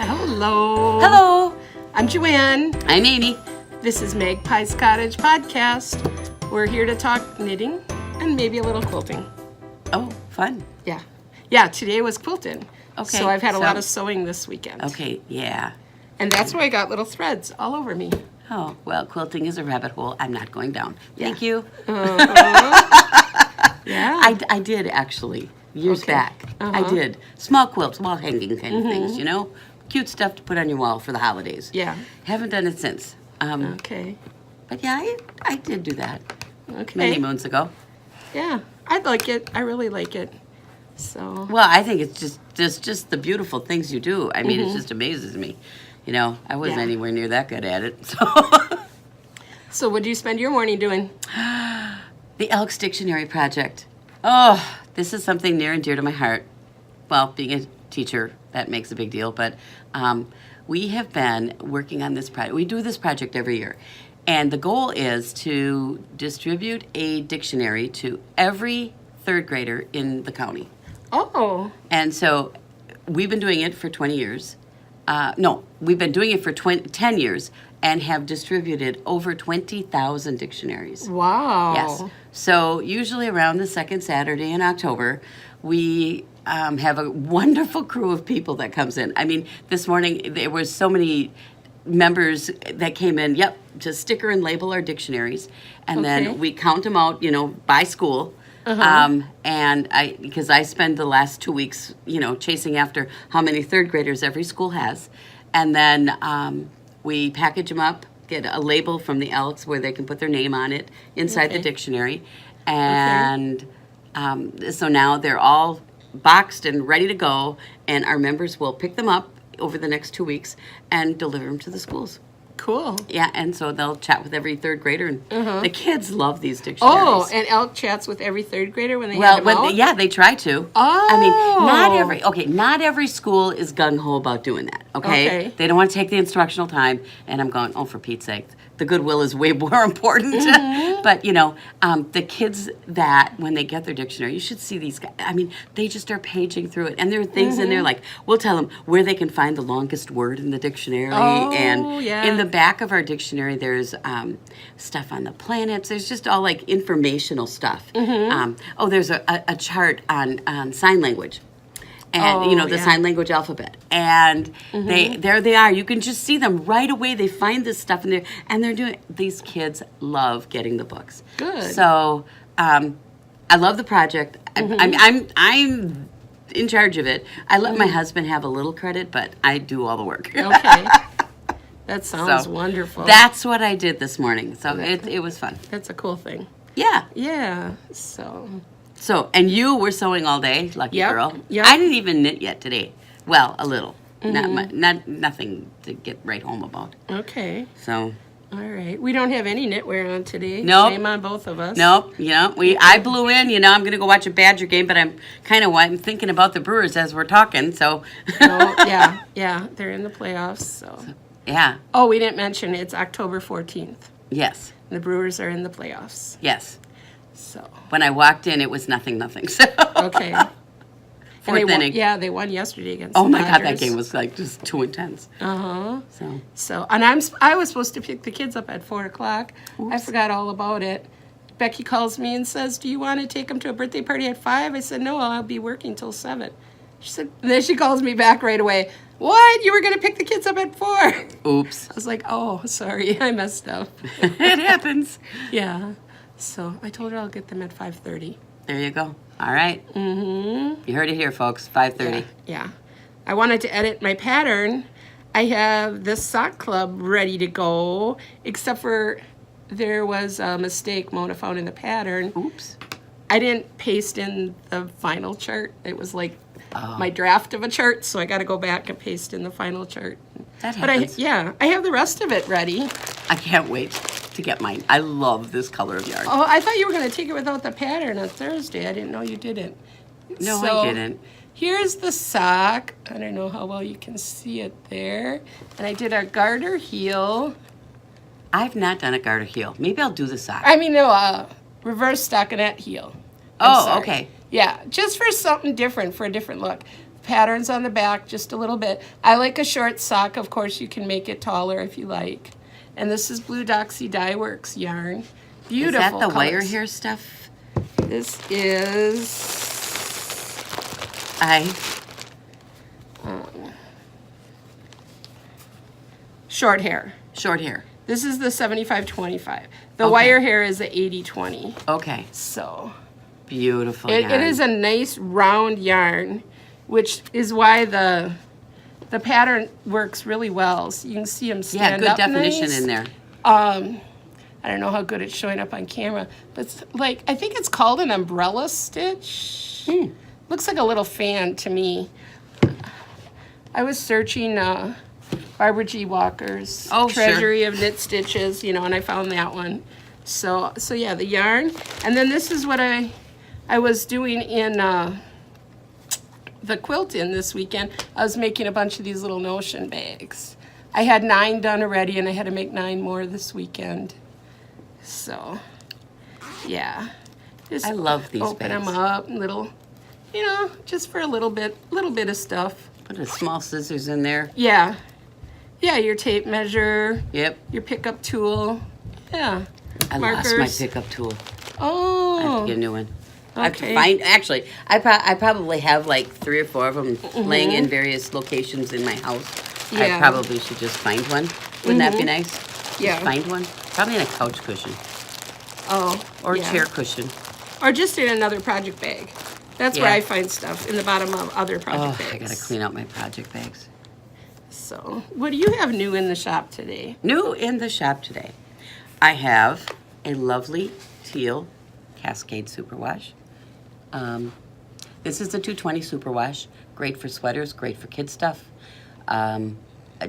Hello. Hello. I'm Joanne. I'm Amy. This is Magpies Cottage podcast. We're here to talk knitting and maybe a little quilting. Oh, fun. Yeah, today was quilting. Okay. So I've had a lot of sewing this weekend. Okay, yeah. And that's why I got little threads all over me. Oh, well, quilting is a rabbit hole I'm not going down. Thank you. Yeah. I did, actually, years Okay. back. I did. Small quilts, wall hanging kind of things, you know? Cute stuff to put on your wall for the holidays. Yeah. Haven't done it since. Okay. But yeah, I did do that Okay. many moons ago. Yeah. I like it. I really like it. So. Well, I think it's just the beautiful things you do. I mean, it just amazes me. You know, I wasn't Yeah. anywhere near that good at it. So what do you spend your morning doing? The Elks Dictionary Project. Oh, this is something near and dear to my heart. Well, being a teacher, that makes a big deal, but we have been working on this project. We do this project every year, and the goal is to distribute a dictionary to every third grader in the county. Oh. And so we've been doing it for 20 years. No, we've been doing it for 10 years and have distributed over 20,000 dictionaries. Wow. Yes. So usually around the second Saturday in October, we have a wonderful crew of people that comes in. I mean, this morning there was so many members that came in, to sticker and label our dictionaries. And Okay. then we count them out, by school. And because I spend the last 2 weeks, chasing after how many third graders every school has. And then we package them up, get a label from the Elks where they can put their name on it inside the dictionary. And so now they're all boxed and ready to go, and our members will pick them up over the next 2 weeks and deliver them to the schools. Cool. Yeah, and so they'll chat with every third grader, and the kids love these dictionaries. Oh, and Elk chats with every third grader when they have them out? Yeah, they try to. Oh. I mean, not every school is gung-ho about doing that, okay? Okay. They don't want to take the instructional time, and I'm going, for Pete's sake, the goodwill is way more important. But, the kids that, when they get their dictionary, you should see these guys. I mean, they just are paging through it, and there are things in there like, we'll tell them where they can find the longest word in the dictionary. Oh, and yeah. in the back of our dictionary, there's stuff on the planets. There's just all, like, informational stuff. There's a chart on sign language. And, the sign language alphabet. And there they are. You can just see them right away. They find this stuff, and they're doing, these kids love getting the books. Good. So, I love the project. I'm in charge of it. I let my husband have a little credit, but I do all the work. Okay. That sounds wonderful. That's what I did this morning. So it was fun. That's a cool thing. Yeah. Yeah. So, and you were sewing all day, lucky girl. Yep. I didn't even knit yet today. Well, a little. Nothing to get right home about. Okay. So. All right. We don't have any knitwear on today. Nope. Shame on both of us. Nope. I blew in. I'm going to go watch a Badger game, but I'm kind of thinking about the Brewers as we're talking. So. Yeah. They're in the playoffs. So. Yeah. Oh, we didn't mention it's October 14th. Yes. The Brewers are in the playoffs. Yes. So. When I walked in, it was nothing. So. Okay. Fourth inning. They won yesterday against Oh the my Dodgers. God, that game was like just too intense. So, and I was supposed to pick the kids up at 4:00. I forgot all about it. Becky calls me and says, "Do you want to take them to a birthday party at 5?" I said, "No, I'll be working till 7." She said. Then she calls me back right away. What? You were going to pick the kids up at 4? Oops. I was like, "Oh, sorry, I messed up." It happens. Yeah. So I told her I'll get them at 5:30. There you go. All right. You heard it here, folks. 5:30. Yeah. I wanted to edit my pattern. I have this sock club ready to go, except for there was a mistake Mona found in the pattern. Oops. I didn't paste in the final chart. It was like my draft of a chart, so I got to go back and paste in the final chart. That happens. But I have the rest of it ready. I can't wait to get mine. I love this color of yarn. Oh, I thought you were going to take it without the pattern on Thursday. I didn't know you didn't. No, I didn't. Here's the sock. I don't know how well you can see it there. And I did a garter heel. I've not done a garter heel. Maybe I'll do the sock. Reverse stockinette heel. Oh, okay. Yeah, just for something different, for a different look. patterns on the back just a little bit. I like a short sock. Of course, you can make it taller if you like. And this is BlueDoxie Dyeworks yarn. Beautiful. Is that the wire colors. hair stuff? This is short hair. Short hair. This is the 75-25. The Okay. wire hair is the 80-20. Okay. So Beautiful it yarn. is a nice round yarn, which is why the pattern works really well. So you can see them stand good up definition nice. in there. I don't know how good it's showing up on camera, but it's like, I think it's called an umbrella stitch. Looks like a little fan to me. I was searching Barbara G. Walker's Treasury of Knit Stitches, you know, and I found that one. So yeah, the yarn. And then this is what I was doing in the quilt in this weekend. I was making a bunch of these little Notion bags. I had 9 done already, and I had to make 9 more this weekend. So, yeah. Just I love these open bags. them up, little, you know, just for a little bit of stuff. Put a small scissors in there. Yeah. Yeah, your tape measure, Yep. your pickup tool. Yeah. I Markers. lost my pickup tool. I have Oh. to get a new one. I have to Okay. find, actually, I probably have like 3 or 4 of them laying in various locations in my house. I Yeah. probably should just find one. Wouldn't that be nice? Yeah. Just find one. Probably in a couch cushion Oh. or yeah. a chair cushion. Or just in another project bag. That's where Yeah. I find stuff, in the bottom of other project Oh, bags. I gotta clean out my project bags. So, what do you have new in the shop today? New in the shop today, I have a lovely teal Cascade Superwash. This is the 220 Superwash. Great for sweaters, great for kid stuff.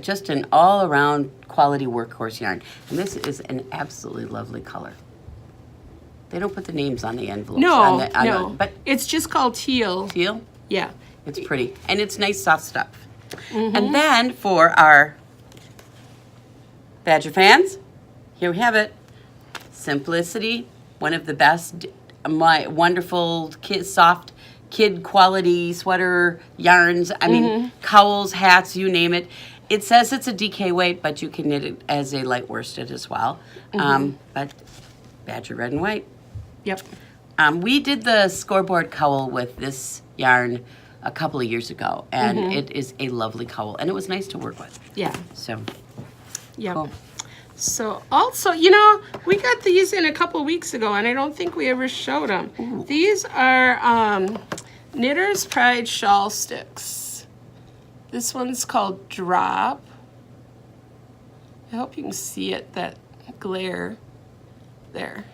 Just an all-around quality workhorse yarn. And this is an absolutely lovely color. They don't put the names on the envelopes. No, no. But it's just called Teal. teal, Yeah. it's pretty. And it's nice, soft stuff. And then for our Badger fans, here we have it. Simplicity, one of the best, my wonderful soft kid quality sweater yarns. I mean, cowls, hats, you name it. It says it's a DK weight, but you can knit it as a light worsted as well. But Badger red and white. Yep. We did the scoreboard cowl with this yarn a couple of years ago, and it is a lovely cowl, and it was nice to work with. Yeah. So, Yep. cool. So also, you know, we got these in a couple weeks ago, and I don't think we ever showed them. Ooh. These are Knitter's Pride shawl sticks. This one's called Drop. I hope you can see it, that glare there.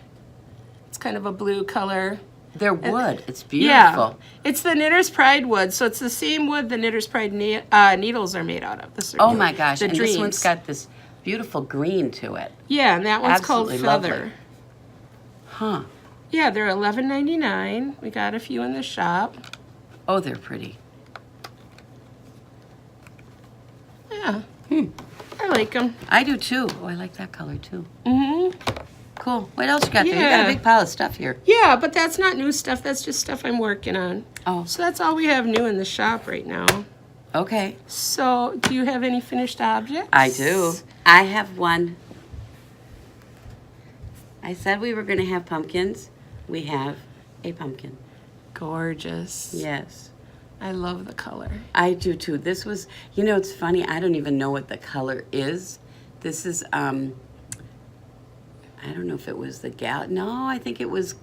It's kind of a blue color. They're wood. It's Yeah, beautiful. it's the Knitter's Pride wood, so it's the same wood the Knitter's Pride needles are made out of. The Oh circular, my gosh, the and dreams. this one's got this beautiful green to it. Yeah, and that one's Absolutely called lovely. Feather. Huh. Yeah, they're $11.99. We got a few in the shop. Oh, they're pretty. Yeah, I like them. I do too. Oh, I like that color too. Mm-hmm. Cool. What else you got there? You got Yeah. a big pile of stuff here. Yeah, but that's not new stuff. That's just stuff I'm working on. Oh, So that's all we have new in the shop right now. okay. So do you have any finished objects? I do. I have one. I said we were going to have pumpkins. We have a pumpkin. Gorgeous. Yes. I love the color. I do too. This was, you know, it's funny. I don't even know what the color is. This is, I don't know if it was the No, I think it was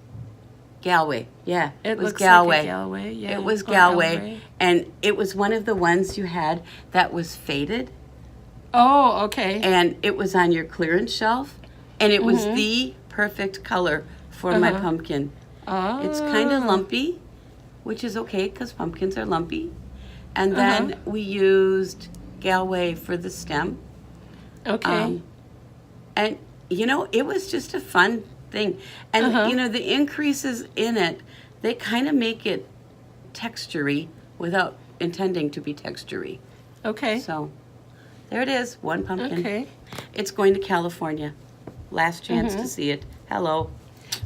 Galway. Yeah, It was looks Galway. like a Galway. Yeah, It was or Galway. Galway. And it was one of the ones you had that was faded. Oh, okay. And it was on your clearance shelf. And it was the perfect color for my pumpkin. Oh. It's kind of lumpy, which is okay because pumpkins are lumpy. And then we used Galway for the stem. Okay. And, you know, it was just a fun thing. And, you know, the increases in it, they kind of make it textury without intending to be textury. Okay. So there it is, one pumpkin. Okay. It's going to California. Last chance to see it. Hello.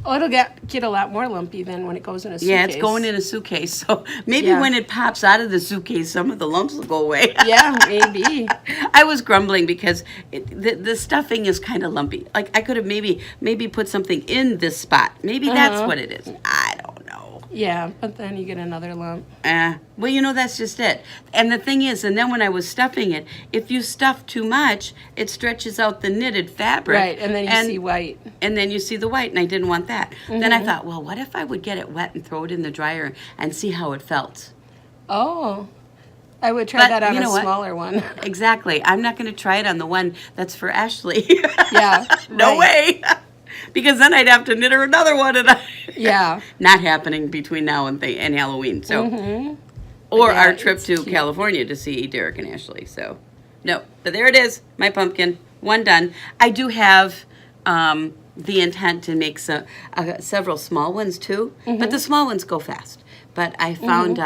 Oh, it'll get a lot more lumpy then when it goes in a suitcase. Yeah, it's going in a suitcase. So maybe Yeah. when it pops out of the suitcase, some of the lumps will go away. Yeah, maybe. I was grumbling because the stuffing is kind of lumpy. Like I could have maybe put something in this spot. Maybe that's what it is. I don't know. Yeah, but then you get another lump. Well, you know, that's just it. And the thing is, and then when I was stuffing it, if you stuff too much, it stretches out the knitted fabric. Right, and then you see white. And then you see the white, and I didn't want that. Then I thought, well, what if I would get it wet and throw it in the dryer and see how it felt? Oh, I would try But that on you know a what? smaller one. Exactly. I'm not going to try it on the one that's for Ashley. Yeah, No way. Because then I'd have to knit her another one, and Yeah. not happening between now and Halloween. So, or But yeah, our trip it's to cute. California to see Derek and Ashley. So, no, but there it is, my pumpkin, one done. I do have the intent to make several small ones too, but the small ones go fast. But I found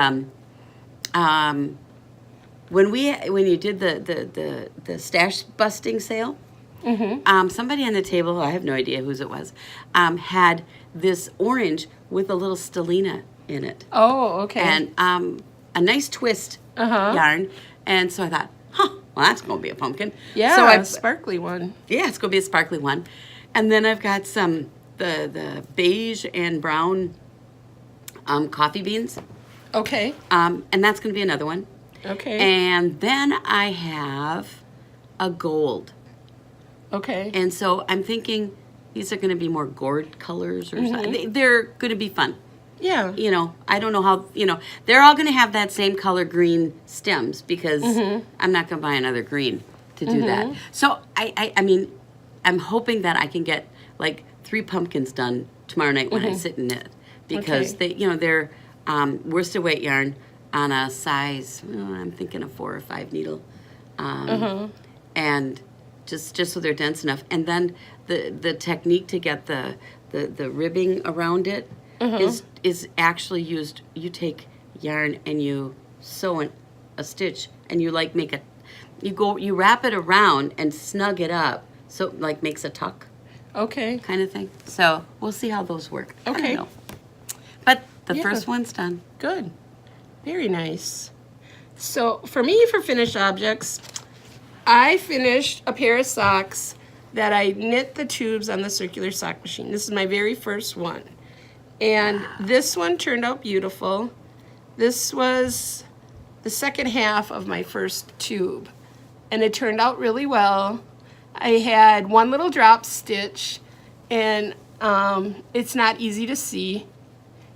when you did the stash busting sale. Somebody on the table, I have no idea whose it was, had this orange with a little stellina in it. Oh, okay. And a nice twist yarn. And so I thought, well, that's going to be a pumpkin. Yeah, so a sparkly one. Yeah, it's going to be a sparkly one. And then I've got some, the beige and brown coffee beans. Okay. And that's going to be another one. Okay. And then I have a gold. Okay. And so I'm thinking these are going to be more gourd colors or something. They're going to be fun. Yeah. You know, I don't know how, they're all going to have that same color green stems because I'm not going to buy another green to do that. So, I mean, I'm hoping that I can get like 3 pumpkins done tomorrow night when I sit and knit because they're worsted weight yarn on a size, I'm thinking a 4 or 5 needle. And just so they're dense enough. And then the technique to get the ribbing around it is actually used. You take yarn and you sew a stitch and you like you wrap it around and snug it up so it like makes a tuck Okay. kind of thing. So we'll see how those work. I don't Okay. know. But the Yeah. first one's done. Good. Very nice. So for me, for finished objects, I finished a pair of socks that I knit the tubes on the circular sock machine. This is my very first one. And this one turned out beautiful. This was the second half of my first tube. And it turned out really well. I had one little drop stitch, and it's not easy to see.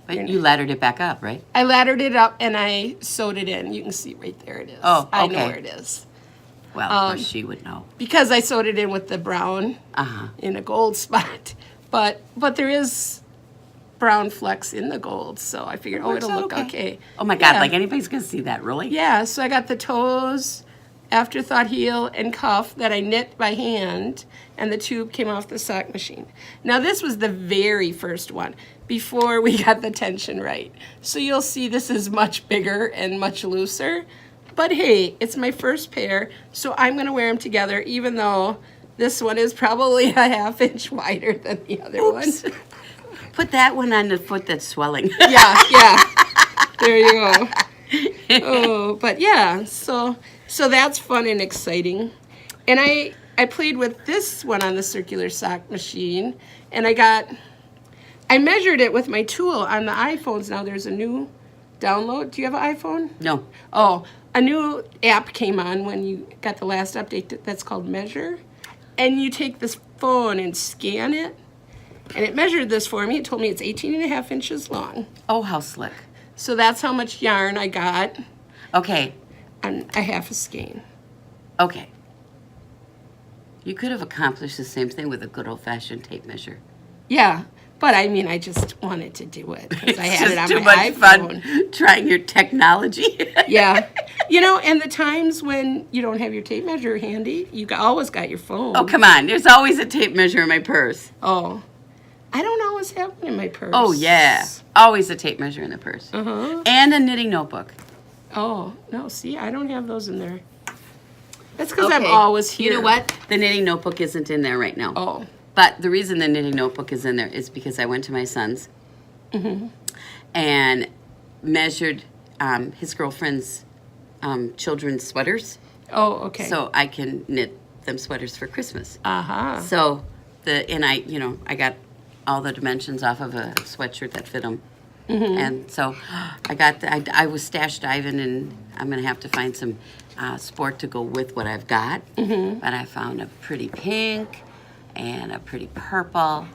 But you laddered it back up, right? I laddered it up and I sewed it in. You can see right there it is. Oh, I know okay. where it is. Well, of course she would know. Because I sewed it in with the brown in a gold spot. But there is brown flecks in the gold, so I figured, Works it'll out look okay. Oh my God, Yeah. like anybody's going to see that, really? Yeah, so I got the toes, afterthought heel, and cuff that I knit by hand, and the tube came off the sock machine. Now this was the very first one, before we got the tension right. So you'll see this is much bigger and much looser. But hey, it's my first pair, so I'm going to wear them together, even though this one is probably a ½ inch wider than the other one. Put that one on the foot that's swelling. Yeah. There you go. Oh, but yeah, so that's fun and exciting. And I played with this one on the circular sock machine, and I measured it with my tool on the iPhones. Now there's a new download. Do you have an iPhone? No. Oh, a new app came on when you got the last update that's called Measure. And you take this phone and scan it. And it measured this for me. It told me it's 18½ inches long. Oh, how slick. So that's how much yarn I got Okay. on a ½ a skein. Okay. You could have accomplished the same thing with a good old-fashioned tape measure. Yeah, but I mean, I just wanted to do it because I had it on too my much iPhone. fun trying your technology. Yeah. And the times when you don't have your tape measure handy, always got your phone. Oh, come on. There's always a tape measure in my purse. Oh. I don't always have one in my purse. Oh, yeah. Always a tape measure in the purse. And a knitting notebook. Oh, no, see, I don't have those in there. That's because I'm always here. You know what? The knitting notebook isn't in there right now. Oh. But the reason the knitting notebook is in there is because I went to my son's and measured his girlfriend's children's sweaters. Oh, okay. So I can knit them sweaters for Christmas. Uh-huh. So I got all the dimensions off of a sweatshirt that fit them. And so I was stash diving, and I'm going to have to find some sport to go with what I've got. But I found a pretty pink and a pretty purple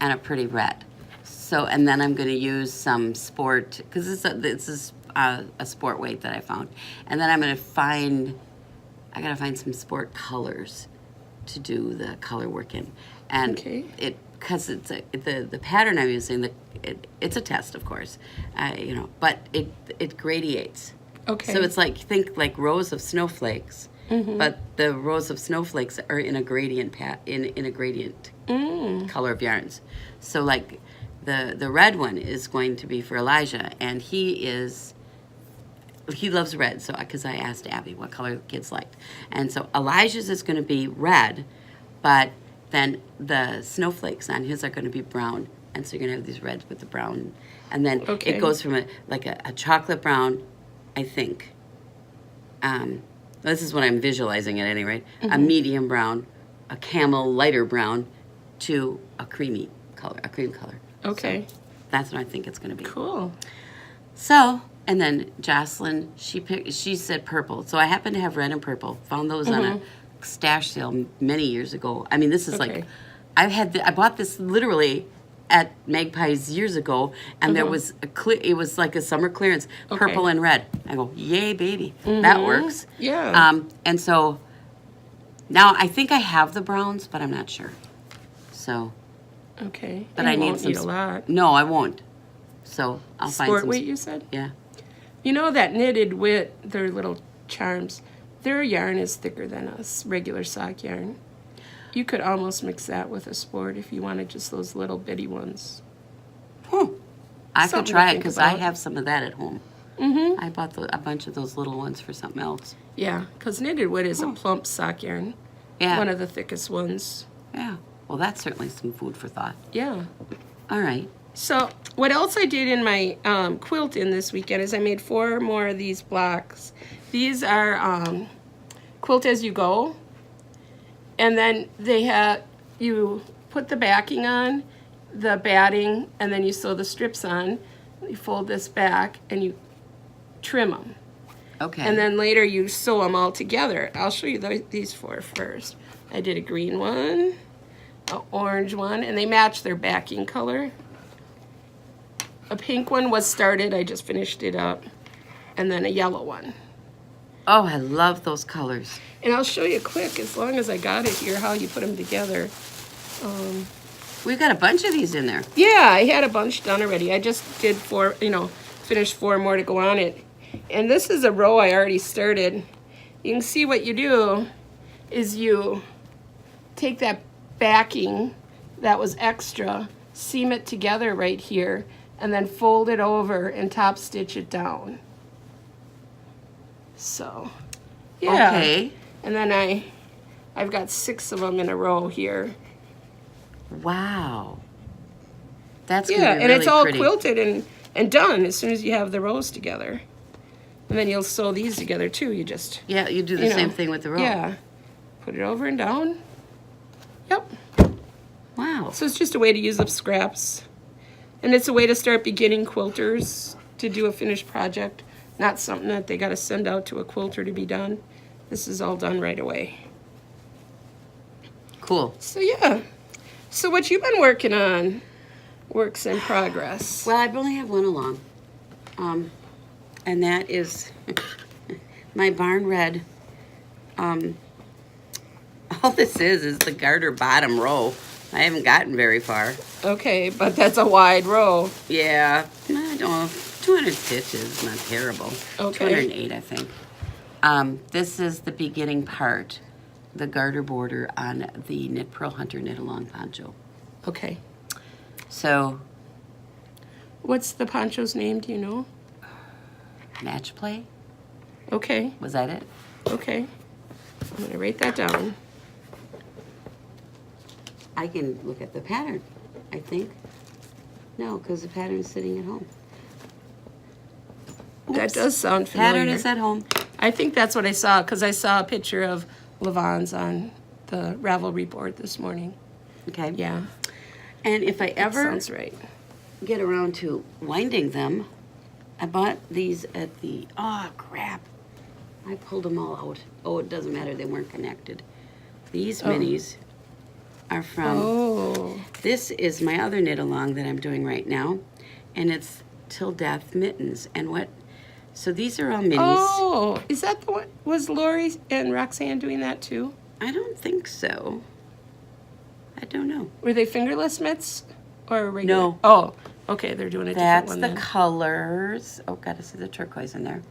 and a pretty red. So, and then I'm going to use some sport, because this is a sport weight that I found. And then I'm going to I got to find some sport colors to do the color work in. And because it's the pattern I'm using, it's a test, of course, but it gradiates. Okay. So it's think like rows of snowflakes, but the rows of snowflakes are in a gradient in a gradient color of yarns. So like the red one is going to be for Elijah, and he loves red. So because I asked Abby what color the kids liked, and so Elijah's is going to be red, but then the snowflakes on his are going to be brown. And so you're going to have these reds with the brown. And then it goes from a chocolate brown, I think. This is what I'm visualizing at any rate. A medium brown, a camel lighter brown, to a cream color. Okay. So that's what I think it's going to be. Cool. So, and then Jocelyn, she said purple. So I happen to have red and purple. Found those on a stash sale many years ago. I mean, this is I bought this literally at Magpies years ago, and there was it was like a summer clearance, purple and red. I go, yay, baby, that works. Yeah. And so now I think I have the browns, but I'm not sure. So. Okay. But you I need won't some. need a lot. No, I won't. So I'll find some. Sport weight, you said? Yeah. You know that knitted wit, their little charms, their yarn is thicker than a regular sock yarn. You could almost mix that with a sport if you wanted just those little bitty ones. I could try it think because I about. have some of that at home. I bought a bunch of those little ones for something else. Yeah, because knitted wit is a plump sock yarn. Yeah. One of the thickest ones. Yeah. Well, that's certainly some food for thought. Yeah. All right. So what else I did in my quilt in this weekend is I made 4 more of these blocks. These are quilt as you go. And then you put the backing on, the batting, and then you sew the strips on. You fold this back and you trim them. Okay. And then later you sew them all together. I'll show you these 4 first. I did a green one, an orange one, and they match their backing color. A pink one was started, I just finished it up, and then a yellow one. Oh, I love those colors. And I'll show you quick, as long as I got it here, how you put them together. We've got a bunch of these in there. Yeah, I had a bunch done already. I just did 4, finished 4 more to go on it. And this is a row I already started. You can see what you do is you take that backing that was extra, seam it together right here, and then fold it over and top stitch it down. So, yeah. Okay. And then I've got 6 of them in a row here. Wow. That's Yeah, gonna be and really it's all pretty. quilted and done as soon as you have the rows together. And then you'll sew these together too. You just Yeah, you do the same thing with the row. Yeah. Put it over and down. Yep. Wow. So it's just a way to use up scraps. And it's a way to start beginning quilters to do a finished project. Not something that they got to send out to a quilter to be done. This is all done right away. Cool. So yeah. So what you been working on? Works in progress. Well, I only have one along. And that is my barn red. All this is the garter bottom row. I haven't gotten very far. Okay, but that's a wide row. Yeah, I don't know. 200 stitches, not terrible. Okay. 208, I think. This is the beginning part, the garter border on the Knit Purl Hunter Knit Along poncho. Okay. So, What's the poncho's name? Do you know? match play? Okay. Was that it? Okay. I'm going to write that down. I can look at the pattern, I think. No, because the pattern's sitting at home. That Oops. does sound familiar. Pattern is at home. I think that's what I saw, because I saw a picture of Levon's on the Ravelry board this morning. Okay. Yeah, And if I ever sounds right. get around to winding them, I bought these at the, oh crap, I pulled them all out. Oh, it doesn't matter, they weren't connected. These minis are from, Oh, this is my other knit along that I'm doing right now, and it's Till Death mittens. And what, so these are all minis. oh, is that the one? Was Lori and Roxanne doing that too? I don't think so. I don't know. Were they fingerless mitts or regular? No. Oh, okay, they're doing a different That's one the then. colors. Oh, gotta see the turquoise in there.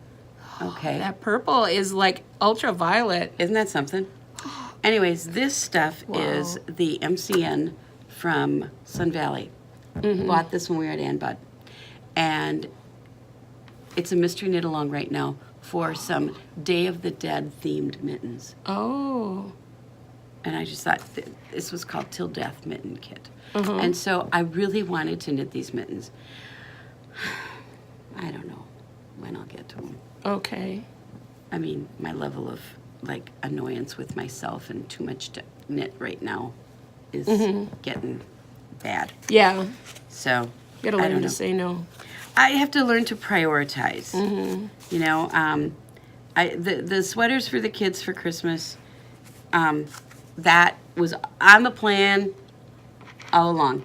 Okay. That purple is like ultraviolet. Isn't that something? Anyways, this stuff Wow. is the MCN from Sun Valley. Bought this when we were at Ann Bud. And it's a mystery knit along right now for some Day of the Dead themed mittens. Oh, And I just thought this was called Till Death Mitten Kit. And so I really wanted to knit these mittens. I don't know when I'll get to them. okay. I mean, my level of like annoyance with myself and too much to knit right now is getting bad. Yeah, So you gotta I learn don't to know. say no. I have to learn to prioritize. You know, the sweaters for the kids for Christmas, that was on the plan all along.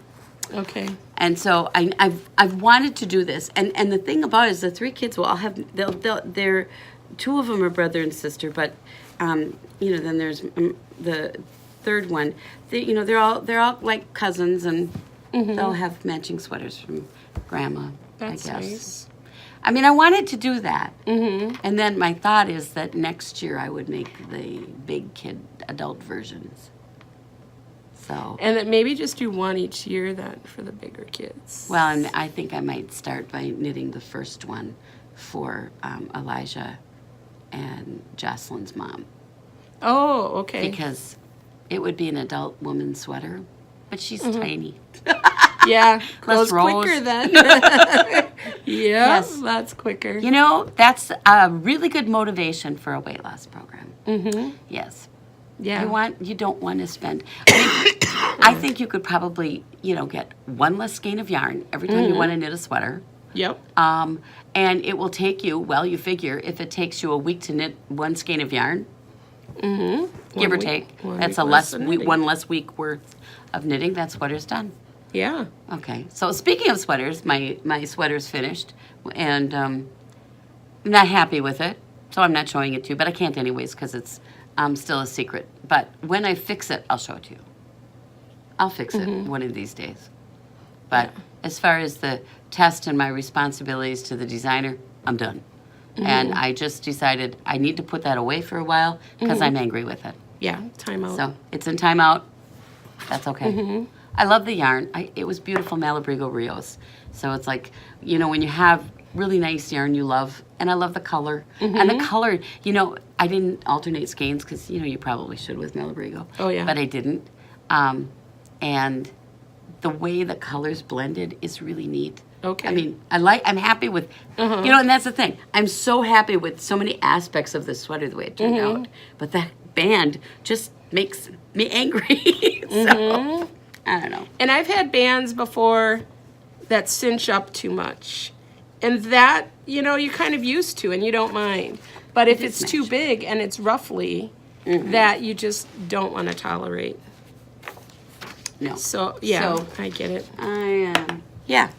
Okay. And so I've wanted to do this, and the thing about it is the three kids will all have they're two of them are brother and sister, but you know, then there's the third one. They're all like cousins, and they'll have matching sweaters from grandma. That's I guess. nice. I mean, I wanted to do that, and then my thought is that next year I would make the big kid adult versions. So. And then maybe just do one each year then for the bigger kids. Well, and I think I might start by knitting the first one for Elijah and Jocelyn's mom. Oh, okay. Because it would be an adult woman's sweater, but she's tiny. Yeah, Less goes rows. quicker then. Yeah, Yes. that's quicker. You know, that's a really good motivation for a weight loss program. Yes. Yeah. You don't want to spend. I think you could probably, get one less skein of yarn every time you want to knit a sweater. Yep. And it will take you, well, you figure if it takes you a week to knit one skein of yarn, give or take, that's one less week worth of knitting. That sweater's done. Yeah. Okay. So speaking of sweaters, my sweater's finished, and I'm not happy with it, so I'm not showing it to you, but I can't anyways because it's still a secret. But when I fix it, I'll show it to you. I'll fix it one of these days. But as far as the test and my responsibilities to the designer, I'm done. And I just decided I need to put that away for a while because I'm angry with it. Yeah, time out. So it's in timeout. That's okay. I love the yarn. It was beautiful Malabrigo Rios. So it's like, when you have really nice yarn you love, and I love the color. And the color, I didn't alternate skeins because, you probably should with Malabrigo. Oh, yeah. But I didn't. And the way the colors blended is really neat. Okay. I mean, I'm happy with, and that's the thing. I'm so happy with so many aspects of this sweater the way it turned out. But that band just makes me angry. So, I don't know. And I've had bands before that cinch up too much. And that, you're kind of used to and you don't mind. But if it's too big and it's roughly, that you just don't want to tolerate. No. So, yeah, So, I get it. Yeah.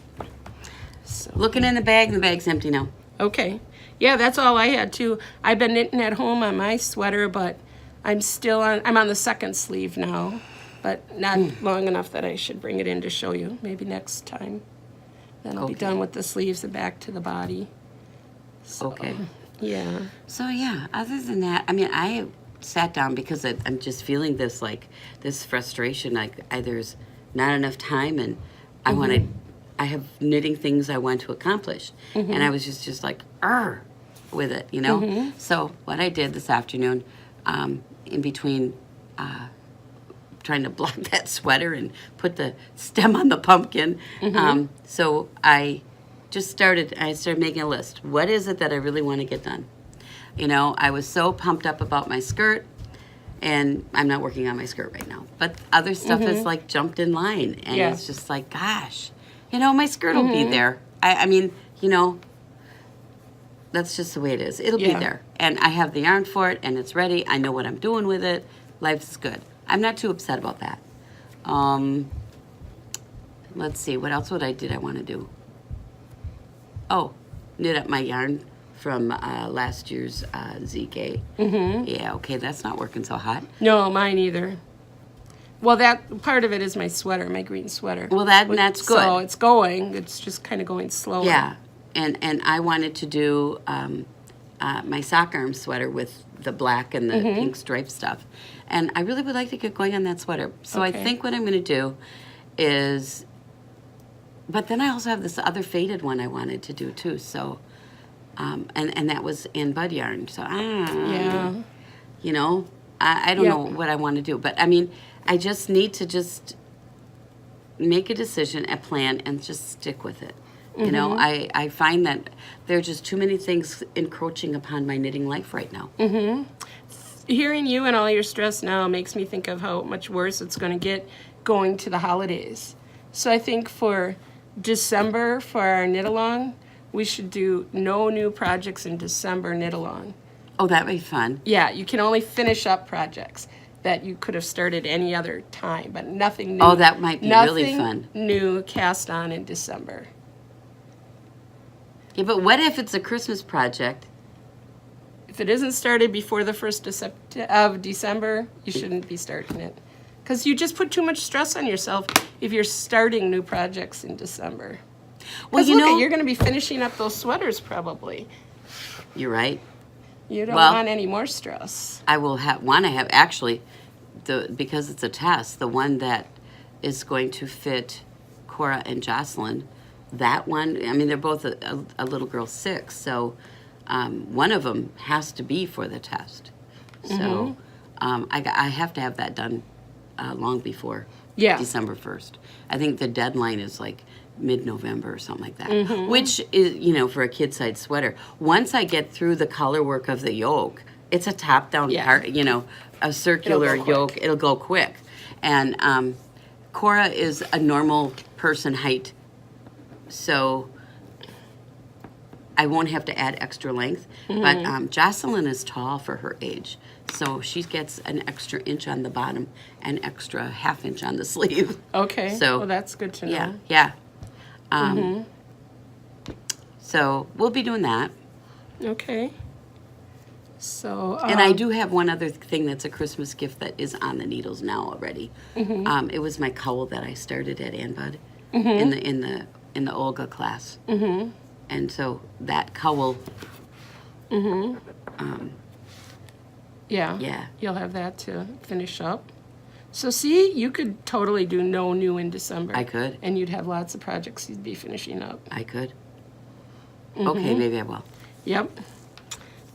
So, Looking in the bag, and the bag's empty now. okay. Yeah, that's all I had too. I've been knitting at home on my sweater, but I'm on the second sleeve now. But not long enough that I should bring it in to show you. Maybe next time. Then I'll be Okay. done with the sleeves and back to the body. So, Okay. Yeah. So, yeah, other than that, I mean, I sat down because I'm just feeling this frustration, there's not enough time, and I have knitting things I want to accomplish. And I was just like, with it, So what I did this afternoon, in between trying to block that sweater and put the stem on the pumpkin. So I started making a list. What is it that I really want to get done? You know, I was so pumped up about my skirt, and I'm not working on my skirt right now. But other stuff is like jumped in line, and it's just like, gosh, you know, my skirt will be there. I mean, you know, that's just the way it is. It'll be there. And I have the yarn for it, and it's ready. I know what I'm doing with it. Life's good. I'm not too upset about that. Let's see, what else did I want to do? Oh, knit up my yarn from last year's ZK. Yeah, okay, that's not working so hot. No, mine either. Well, that part of it is my sweater, my green sweater. Well, that's good. So it's going. It's just kind of going slower. Yeah, and I wanted to do my sock arm sweater with the black and the pink stripe stuff. And I really would like to get going on that sweater. So I think what I'm going to do is, but then I also have this other faded one I wanted to do too. So, and that was in bud yarn. So, you know, I don't know what I want to do. But I mean, I just need to just make a decision, a plan, and just stick with it. You know, I find that there are just too many things encroaching upon my knitting life right now. Hearing you and all your stress now makes me think of how much worse it's going to get going to the holidays. So I think for December, for our knit along, we should do no new projects in December knit along. Oh, that'd be fun. Yeah, you can only finish up projects that you could have started any other time, but nothing new. Oh, that might be really fun. Nothing new cast on in December. Yeah, but what if it's a Christmas project? If it isn't started before the 1st of December, you shouldn't be starting it. Because you just put too much stress on yourself if you're starting new projects in December. Well, you know, you're going to be finishing up those sweaters probably. You're right. You don't want any more stress. I will want to have, actually, because it's a test, the one that is going to fit Cora and Jocelyn, that one, I mean, they're both a little girl 6, so one of them has to be for the test. So I have to have that done long before December 1st. I think the deadline is like mid-November or something like that, which is, you know, for a kid-side sweater. Once I get through the color work of the yoke, it's a top-down part, you know, a circular yoke. It'll go quick. And Cora is a normal person height, so I won't have to add extra length. But Jocelyn is tall for her age, so she gets an extra inch on the bottom and extra ½ inch on the sleeve. Okay, so well, that's good to know. Yeah. So we'll be doing that. Okay. So and I do have one other thing that's a Christmas gift that is on the needles now already. It was my cowl that I started at Ann Bud in the Olga class. And so that cowl. Yeah. You'll have that to finish up. So see, you could totally do no new in December. I could. And you'd have lots of projects you'd be finishing up. I could. Okay, maybe I will. Yep.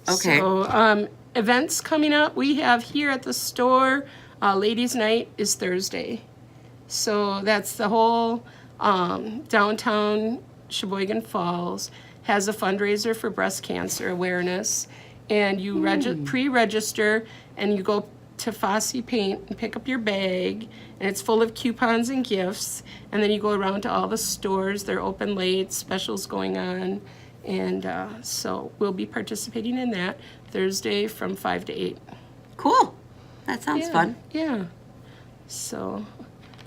Okay. So events coming up, we have here at the store, Ladies' Night is Thursday. So that's the whole downtown Sheboygan Falls has a fundraiser for breast cancer awareness. And you pre-register and you go to Fosse Paint and pick up your bag, and it's full of coupons and gifts, and then you go around to all the stores. They're open late, specials going on, and so we'll be participating in that Thursday from 5 to 8. Cool. That sounds fun. Yeah. So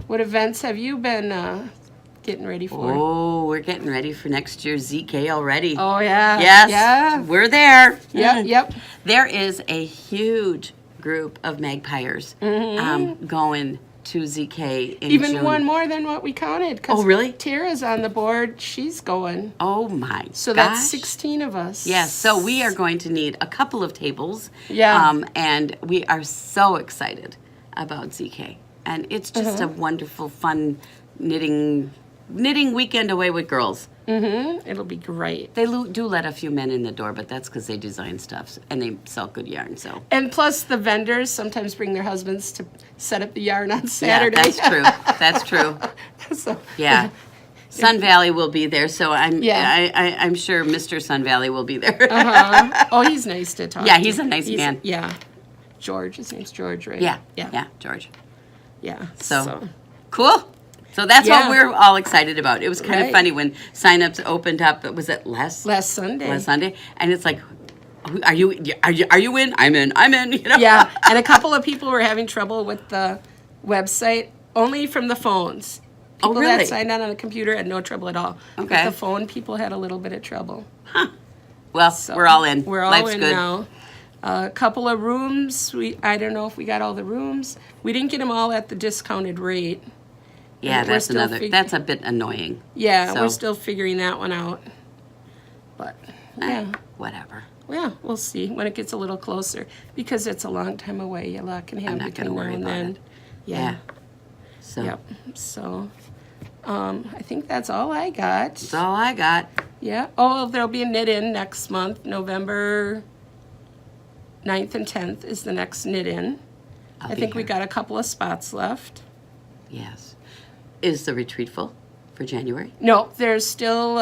what events have you been getting ready for? Oh, we're getting ready for next year's ZK already. Oh, yeah. Yes. Yeah. We're there. Yep. There is a huge group of magpiers going to ZK in Even June. one more than what we counted. Oh, really? Tara's on the board. She's going. Oh, my So gosh. that's 16 of us. Yes, so we are going to need a couple of tables. Yeah. And we are so excited about ZK. And it's just a wonderful, fun knitting knitting weekend away with girls. It'll be great. They do let a few men in the door, but that's because they design stuff and they sell good yarn. So And plus, the vendors sometimes bring their husbands to set up the yarn on Saturday. yeah, that's true. That's true. So, Yeah. Sun Valley will be there, so I'm Yeah. I'm sure Mr. Sun Valley will be there. Oh, he's nice to talk Yeah, to. he's a nice man. Yeah. George. His name's George, right? Yeah, Yeah. yeah, George. Yeah. So. Cool. So that's Yeah. what we're all excited about. It was kind of Right. funny when signups opened up. Was it Last Sunday. last Sunday? And it's like, are you in? I'm in. You know? Yeah, and a couple of people were having trouble with the website, only from the phones. Oh, People really? that signed on a computer had no trouble at all. Okay. With the phone, people had a little bit of trouble. Well, So we're all in. We're all Life's in good. now. A couple of rooms. I don't know if we got all the rooms. We didn't get them all at the discounted rate. Yeah, We're that's still another. That's a bit annoying. Yeah, So, we're still figuring that one out. But yeah, whatever. yeah, we'll see when it gets a little closer because it's a long time away. A lot can happen not gonna between now worry and about then. it. Yeah. So Yep. So, I think that's all I got. that's all I got. Yeah. Oh, there'll be a knit-in next month. November 9th and 10th is the next knit-in. I'll I be think we here. got a couple of spots left. Yes. Is the retreat full for January? No, there's still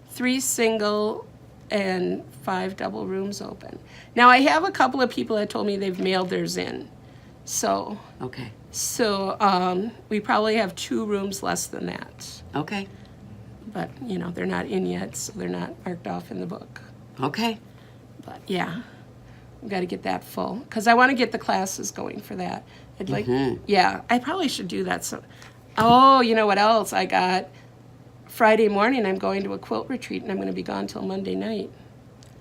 3 single and 5 double rooms open. Now, I have a couple of people that told me they've mailed theirs in. So Okay. we probably have 2 rooms less than that. Okay. But, you know, they're not in yet, so they're not marked off in the book. Okay. But, yeah, we've got to get that full. Because I want to get the classes going for that. I'd like, yeah, I probably should do that. So, oh, you know what else I got? Friday morning, I'm going to a quilt retreat, and I'm going to be gone till Monday night.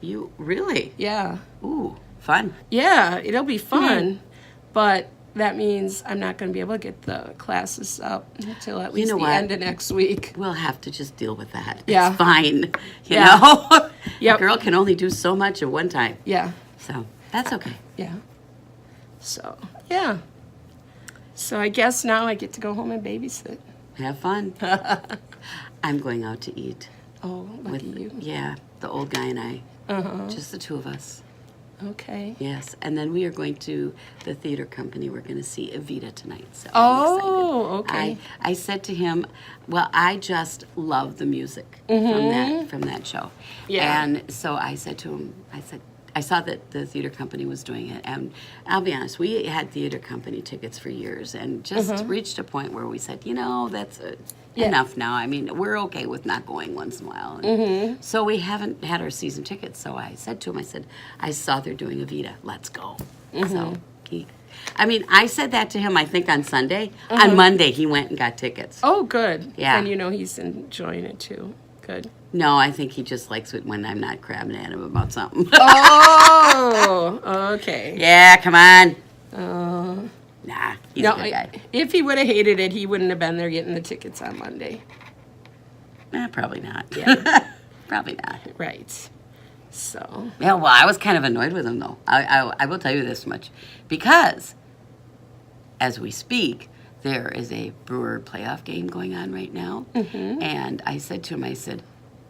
You really? Yeah. Ooh, fun. Yeah, it'll be fun. But that means I'm not going to be able to get the classes up until at least know the what? end of next week. We'll have to just deal with that. Yeah. It's fine. You Yeah. know? Yep. A girl can only do so much at one time. Yeah, So that's okay. yeah. So, yeah. So I guess now I get to go home and babysit. Have fun. I'm going out to eat. Oh, lucky with you. Yeah, the old guy and I. Uh-huh. Just the 2 of us. Okay. Yes. And then we are going to the theater company. We're going to see Evita tonight. So I'm Oh, excited. okay. I said to him, well, I just love the music from that show. Yeah. And so I said to him, I saw that the theater company was doing it, and I'll be honest, we had theater company tickets for years, and just reached a point where we said, you know, that's enough now. I mean, we're okay with not going once in a while. And so we haven't had our season tickets. So I said to him, I saw they're doing Evita. Let's go. So I said that to him, I think, on Sunday. On Monday, he went and got tickets. Oh, good. Yeah. And you know he's enjoying it too. Good. No, I think he just likes it when I'm not crabbing at him about something. Oh, okay. Yeah, come on. Uh, Nah, he's no, a good guy. if he would have hated it, he wouldn't have been there getting the tickets on Monday. Probably not. Yeah. Probably not. Right. So, Yeah, well, I was kind of annoyed with him, though. I will tell you this much. Because, as we speak, there is a Brewer playoff game going on right now. And I said to him,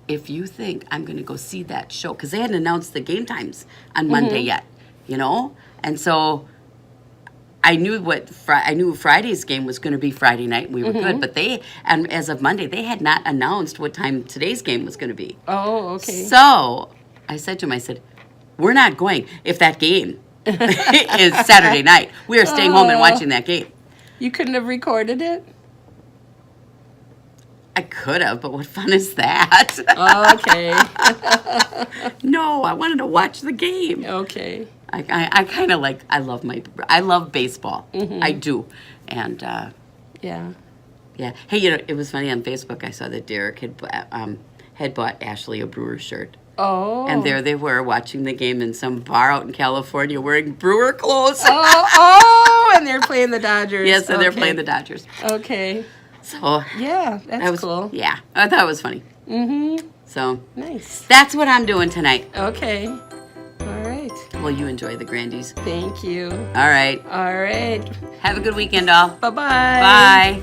if you think I'm going to go see that show, because they hadn't announced the game times on Monday yet, you know? And so I knew Friday's game was going to be Friday night, and we were good. But and as of Monday, they had not announced what time today's game was going to be. oh, okay. So I said to him, we're not going if that game is Saturday night. We are staying home and watching that game. You couldn't have recorded it? I could have, but what fun is that? Okay. No, I wanted to watch the game. Okay. I kind of I love baseball. I do. And Yeah. yeah. Hey, you know, it was funny on Facebook. I saw that Derek had bought Ashley a Brewer shirt. Oh. And there they were watching the game in some bar out in California wearing Brewer clothes. And they're playing the Dodgers. Yes, and they're Okay. playing the Dodgers. Okay. So Yeah, that's that was cool. Yeah, I thought it was funny. So Nice. that's what I'm doing tonight. Okay. All right. Well, you enjoy the Grandies. Thank you. All right. All right. Have a good weekend, all. Bye-bye. Bye.